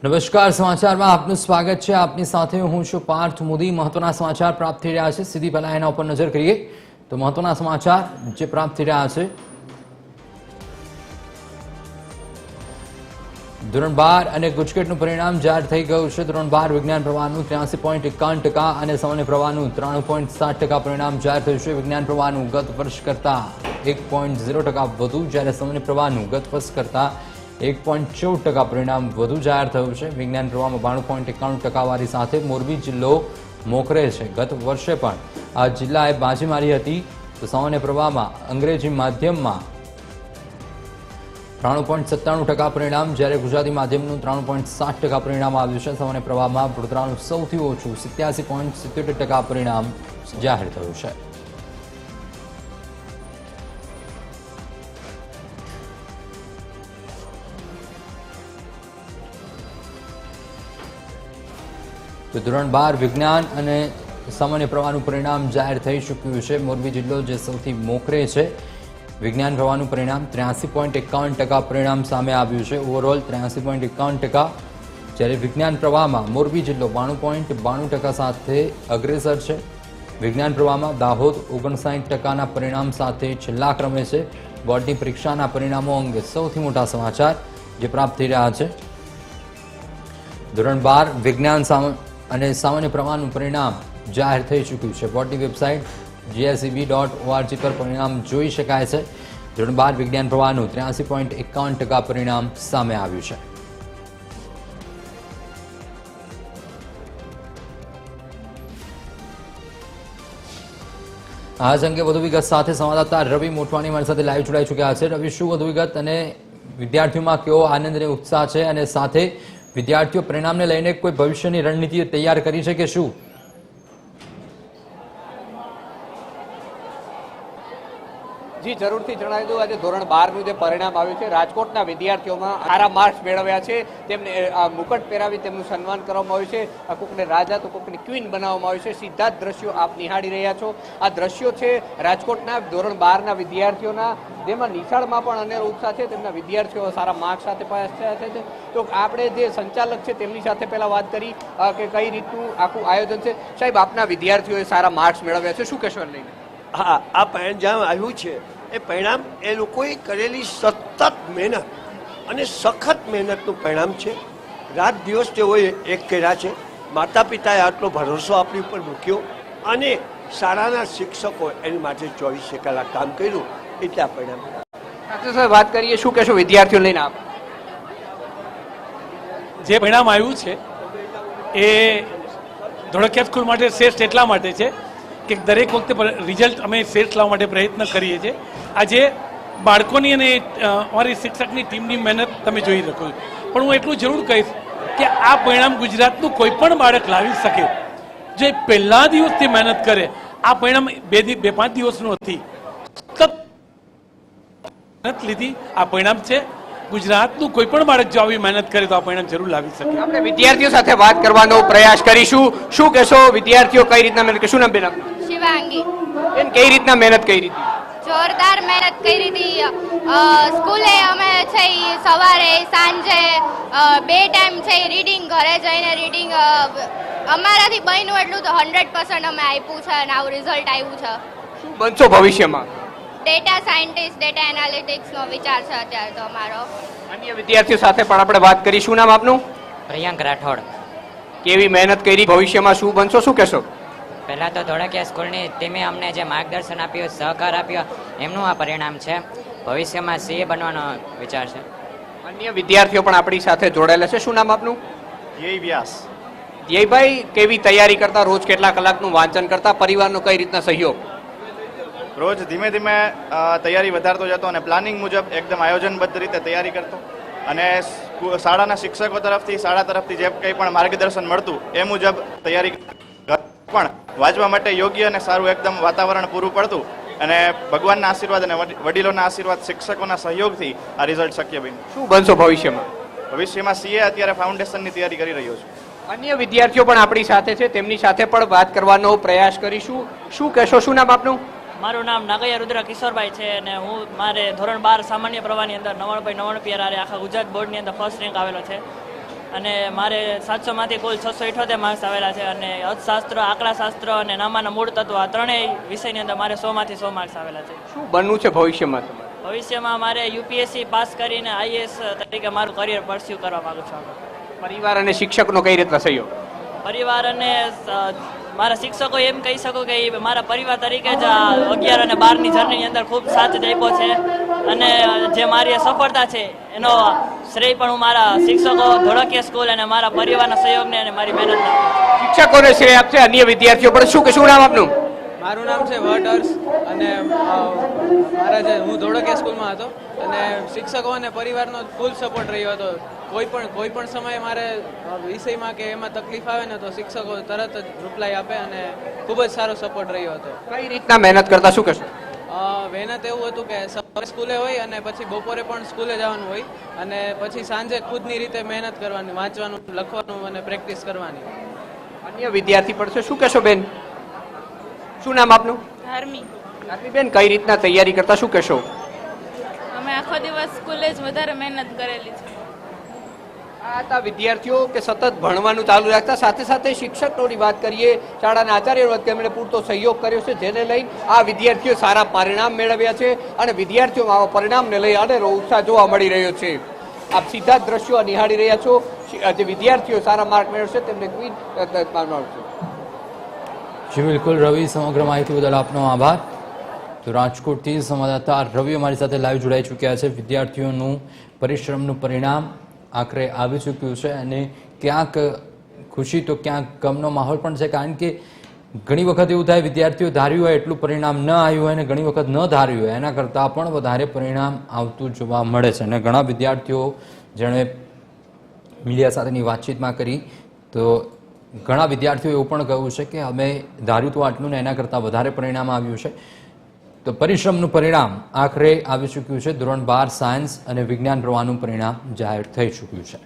નમસ્કાર, સમાચારમાં આપનું સ્વાગત છે। આપની સાથે હું છું પાર્થ મોદી। મહત્વના સમાચાર પ્રાપ્ત થઈ રહ્યા છે, સીધી પહેલા એના ઉપર નજર કરીએ તો મહત્વના સમાચાર જે પ્રાપ્ત થઈ રહ્યા છે, ધોરણ 12 અને ગુજકેટનું પરિણામ જાહેર થઈ ગયું છે। ધોરણ 12 વિજ્ઞાન પ્રવાહનું 83.51% અને સામાન્ય પ્રવાહનું 93.7% પરિણામ જાહેર થયું છે। વિજ્ઞાન પ્રવાહનું ગત વર્ષ કરતા 1.0% વધુ, જ્યારે સામાન્ય પ્રવાહનું ગત વર્ષ કરતા 1.14% પરિણામ વધુ જાહેર થયું છે। વિજ્ઞાન પ્રવાહમાં 92.91% વાળી સાથે મોરબી જિલ્લો મોખરે છે। ગત વર્ષે પણ આ જિલ્લાએ બાજી મારી હતી। તો સામાન્ય પ્રવાહમાં અંગ્રેજી માધ્યમમાં 93.97% પરિણામ, જ્યારે ગુજરાતી માધ્યમનું 93.60% પરિણામ આવ્યું છે। સામાન્ય પ્રવાહમાં વડોદરાનું સૌથી ઓછું 87.77% પરિણામ જાહેર થયું છે। તો ધોરણ 12 વિજ્ઞાન અને સામાન્ય પ્રવાહનું પરિણામ જાહેર થઈ ચૂક્યું છે। મોરબી જિલ્લો જે સૌથી મોખરે છે, વિજ્ઞાન પ્રવાહનું પરિણામ 83.51% પરિણામ સામે આવ્યું છે। ઓવરઓલ 83.51%, જ્યારે વિજ્ઞાન પ્રવાહમાં મોરબી જિલ્લો 92.92% સાથે અગ્રેસર છે। વિજ્ઞાન પ્રવાહમાં દાહોદ 59%ના પરિણામ સાથે છેલ્લા ક્રમે છે। બોર્ડની પરીક્ષાના પરિણામો અંગે સૌથી મોટા સમાચાર જે પ્રાપ્ત થઈ રહ્યા છે। ધોરણ 12 વિજ્ઞાન અને સામાન્ય પ્રવાહનું પરિણામ જાહેર થઈ ચૂક્યું છે। બોર્ડની વેબસાઇટ gseb.org પર પરિણામ જોઈ શકાય છે। ધોરણ 12 વિજ્ઞાન પ્રવાહનું 83.51% પરિણામ સામે આવ્યું છે। આ જ અંગે વધુ વિગત સાથે સંવાદદાતા રવિ મોટવાણી મારી સાથે લાઈવ જોડાઈ ચૂક્યા છે। રવિ, શું વધુ વિગત અને વિદ્યાર્થીઓમાં કેવો આનંદ અને ઉત્સાહ છે, અને સાથે વિદ્યાર્થીઓ પરિણામને લઈને કોઈ ભવિષ્યની રણનીતિ તૈયાર કરી છે કે શું? જી, જરૂરથી જણાવી દઉં, આજે ધોરણ 12નું જે પરિણામ આવ્યું છે, રાજકોટના વિદ્યાર્થીઓમાં સારા માર્ક્સ મેળવ્યા છે। તેમને મુકટ પહેરાવી તેમનું સન્માન કરવામાં આવ્યું છે। કોકને રાજા તો કોકને ક્વીન બનાવવામાં આવ્યું છે। સીધા જ દ્રશ્યો આપ નિહાળી રહ્યા છો। આ દ્રશ્યો છે રાજકોટના ધોરણ 12ના વિદ્યાર્થીઓના, જેમાં નિશાળમાં પણ અનેરો ઉત્સાહ છે। તેમના વિદ્યાર્થીઓ સારા માર્ક્સ સાથે પાસ થયા છે। તો આપણે જે સંચાલક છે તેમની સાથે પહેલા વાત કરી કે કઈ રીતનું આખું આયોજન છે। સાહેબ, આપના વિદ્યાર્થીઓએ સારા માર્ક્સ મેળવ્યા છે, શું કહેશો લઈને? હા, આ પરિણામ આવ્યું છે એ પરિણામ એ લોકોએ કરેલી સતત મહેનત અને સખત મહેનતનું પરિણામ છે। રાત દિવસ તેઓએ એક કર્યા છે। માતા પિતાએ આટલો ભરોસો આપણી ઉપર મૂક્યો અને શાળાના શિક્ષકો એની માટે 24 કલાક કામ કર્યું, એટલે આ પરિણામ। સર, વાત કરીએ, શું કહેશો વિદ્યાર્થીઓ લઈને આપ? જે પરિણામ આવ્યું છે એ ધોળકિયા સ્કૂલ માટે શ્રેષ્ઠ એટલા માટે છે કે દરેક વખતે રિઝલ્ટ અમે શ્રેષ્ઠ લાવવા માટે પ્રયત્ન કરીએ છીએ। આજે બાળકોની અને અમારી શિક્ષકની ટીમની મહેનત તમે જોઈ શકો છો, પણ હું એટલું જરૂર કહીશ કે આ પરિણામ ગુજરાતનું કોઈ પણ બાળક લાવી શકે જે પહેલા દિવસથી મહેનત કરે। આ પરિણામ 2-5 દિવસનું નથી, સતત મહેનત લીધી આ પરિણામ છે। ગુજરાતનું કોઈ પણ બાળક જો આવી મહેનત કરે તો આ પરિણામ જરૂર લાવી શકે। આપણે વિદ્યાર્થીઓ સાથે વાત કરવાનો પ્રયાસ કરીશું। શું કહેશો, વિદ્યાર્થીઓ કઈ રીતના મહેનત? શું નામ બેન આપનું? શિવાંગી। બેન, કઈ રીતના મહેનત કરી હતી? જોરદાર મહેનત કરી હતી। સ્કૂલે અમે છે સવારે સાંજે 2 ટાઈમ છે રીડિંગ, ઘરે જઈને રીડિંગ અમારાથી બન્યું એટલું તો 100% અમે આપ્યું છે અને આવું રિઝલ્ટ આવ્યું છે। શું બનશો ભવિષ્યમાં? ડેટા સાયન્ટિસ્ટ, ડેટા એનાલિટિક્સનો વિચાર છે અત્યારે તો અમારો। અન્ય વિદ્યાર્થીઓ સાથે પણ આપણે વાત કરી। શું નામ આપનું? પ્રિયંક રાઠોડ। કેવી મહેનત કરી, ભવિષ્યમાં શું બનશો, શું કહેશો? પહેલા તો ધોળકિયા સ્કૂલની ટીમે અમને જે માર્ગદર્શન આપ્યું, સહકાર આપ્યો, એમનું આ પરિણામ છે। ભવિષ્યમાં સીએ બનવાનો વિચાર છે। અન્ય વિદ્યાર્થીઓ પણ આપણી સાથે જોડાયેલા છે। શું નામ આપનું? ધ્યેય વ્યાસ। ધ્યેયભાઈ, કેવી તૈયારી કરતા, રોજ કેટલા કલાકનું વાંચન કરતા, પરિવારનો કઈ રીતના સહયોગ? રોજ ધીમે ધીમે તૈયારી વધારતો જતો અને પ્લાનિંગ મુજબ એકદમ આયોજનબદ્ધ રીતે તૈયારી કરતો, અને શાળાના શિક્ષકો તરફથી, શાળા તરફથી જે કંઈ પણ માર્ગદર્શન મળતું એ મુજબ તૈયારી પણ વાંચવા માટે યોગ્ય અને સારું એકદમ વાતાવરણ પૂરું પડતું, અને ભગવાનના આશીર્વાદ અને વડીલોના આશીર્વાદ, શિક્ષકોના સહયોગથી આ રિઝલ્ટ શક્ય બન્યું। શું બનશો ભવિષ્યમાં? ભવિષ્યમાં સીએ અત્યારે ફાઉન્ડેશનની તૈયારી કરી રહ્યો છું। અન્ય વિદ્યાર્થીઓ પણ આપણી સાથે છે, તેમની સાથે પણ વાત કરવાનો પ્રયાસ કરીશું। શું કહેશો, શું નામ આપનું? મારું નામ નાગૈયા રુદ્ર કિશોરભાઈ છે અને હું મારે ધોરણ 12 સામાન્ય પ્રવાહની અંદર 99.99 આખા ગુજરાત બોર્ડની અંદર ફર્સ્ટ રેન્ક આવેલો છે। અને મારે 700માંથી કુલ 678 માર્ક્સ આવેલા છે અને અર્થશાસ્ત્ર, આંકડાશાસ્ત્ર અને નામાના મૂળ તત્વો આ ત્રણેય વિષયની અંદર મારે 100માંથી 100 માર્ક્સ આવેલા છે. શું બનવું છે ભવિષ્યમાં તમારે? ભવિષ્યમાં મારે યુપીએસસી પાસ કરીને આઈએએસ તરીકે મારું કરિયર પરસ્યુ કરવા માંગુ છું. પરિવાર અને શિક્ષકનો કઈ રીતના સહયોગ? પરિવાર અને મારા શિક્ષકો એમ કહી શકું કે ઈ મારા પરિવાર તરીકે જ આ 11 અને 12ની જર્નીની અંદર ખૂબ સાથ આપ્યો છે અને જે મારી સફળતા છે એનો શ્રેય પણ હું મારા શિક્ષકો, ધોળકિયા સ્કૂલ અને મારા પરિવારના સહયોગને અને મારી મહેનતને આપું છું. શિક્ષકોને શ્રેય આપશે, અન્ય વિદ્યાર્થીઓ પણ શું નામ આપનું? મારું નામ છે વટ હર્ષ અને મારા જે હું ધોળકિયા સ્કૂલમાં હતો અને શિક્ષકો અને પરિવારનો ફૂલ સપોર્ટ રહ્યો હતો. કોઈ પણ સમયે મારે વિષયમાં કે એમાં તકલીફ આવે ને તો શિક્ષકો તરત જ રિપ્લાય આપે અને ખૂબ જ સારો સપોર્ટ રહ્યો હતો. કઈ રીતના મહેનત કરતા, શું કહેશો? મહેનત એવું હતું કે સવારે સ્કૂલે હોય અને પછી બપોરે પણ સ્કૂલે જવાનું હોય અને પછી સાંજે ખુદની રીતે મહેનત કરવાની, વાંચવાનું, લખવાનું અને પ્રેક્ટિસ કરવાની. અન્ય વિદ્યાર્થી પણ છે, શું કહેશો બેન? શું નામ આપનું? ધાર્મી. બેન, કઈ રીતના તૈયારી કરતા, શું કહેશો? અમે આખો દિવસ સ્કૂલે જ વધારે મહેનત કરેલી છે. આ હતા વિદ્યાર્થીઓ કે સતત ભણવાનું ચાલુ રાખતા. સાથે સાથે શિક્ષકોની વાત કરીએ, શાળાના આચાર્ય તેમણે પૂરતો સહયોગ કર્યો છે, જેને લઈ આ વિદ્યાર્થીઓ સારા પરિણામ મેળવ્યા છે અને વિદ્યાર્થીઓમાં આવા પરિણામને લઈ અનેરો ઉત્સાહ જોવા મળી રહ્યો છે. આપ સીધા જ દ્રશ્યો નિહાળી રહ્યા છો. જે વિદ્યાર્થીઓ સારા માર્ક મેળવશે તેમને ક્વીન માનવામાં જી બિલકુલ રવિ, સમગ્ર માહિતી બદલ આપનો આભાર. તો રાજકોટથી સંવાદદાતા રવિ અમારી સાથે લાઈવ જોડાઈ ચૂક્યા છે. વિદ્યાર્થીઓનું પરિશ્રમનું પરિણામ આખરે આવી ચૂક્યું છે અને ક્યાંક ખુશી તો ક્યાંક ગમનો માહોલ પણ છે, કારણ કે ઘણી વખત એવું થાય વિદ્યાર્થીઓ ધાર્યું હોય એટલું પરિણામ ન આવ્યું હોય અને ઘણી વખત ન ધાર્યું હોય એના કરતાં પણ વધારે પરિણામ આવતું જોવા મળે છે. અને ઘણા વિદ્યાર્થીઓ જેણે મીડિયા સાથેની વાતચીતમાં કરી તો ઘણા વિદ્યાર્થીઓ એવું પણ કહ્યું છે કે અમે ધાર્યું તો આટલું ને એના કરતાં વધારે પરિણામ આવ્યું છે. તો પરિશ્રમનું પરિણામ આખરે આવી ચૂક્યું છે. ધોરણ 12 સાયન્સ અને વિજ્ઞાન પ્રવાહનું પરિણામ જાહેર થઈ ચૂક્યું છે.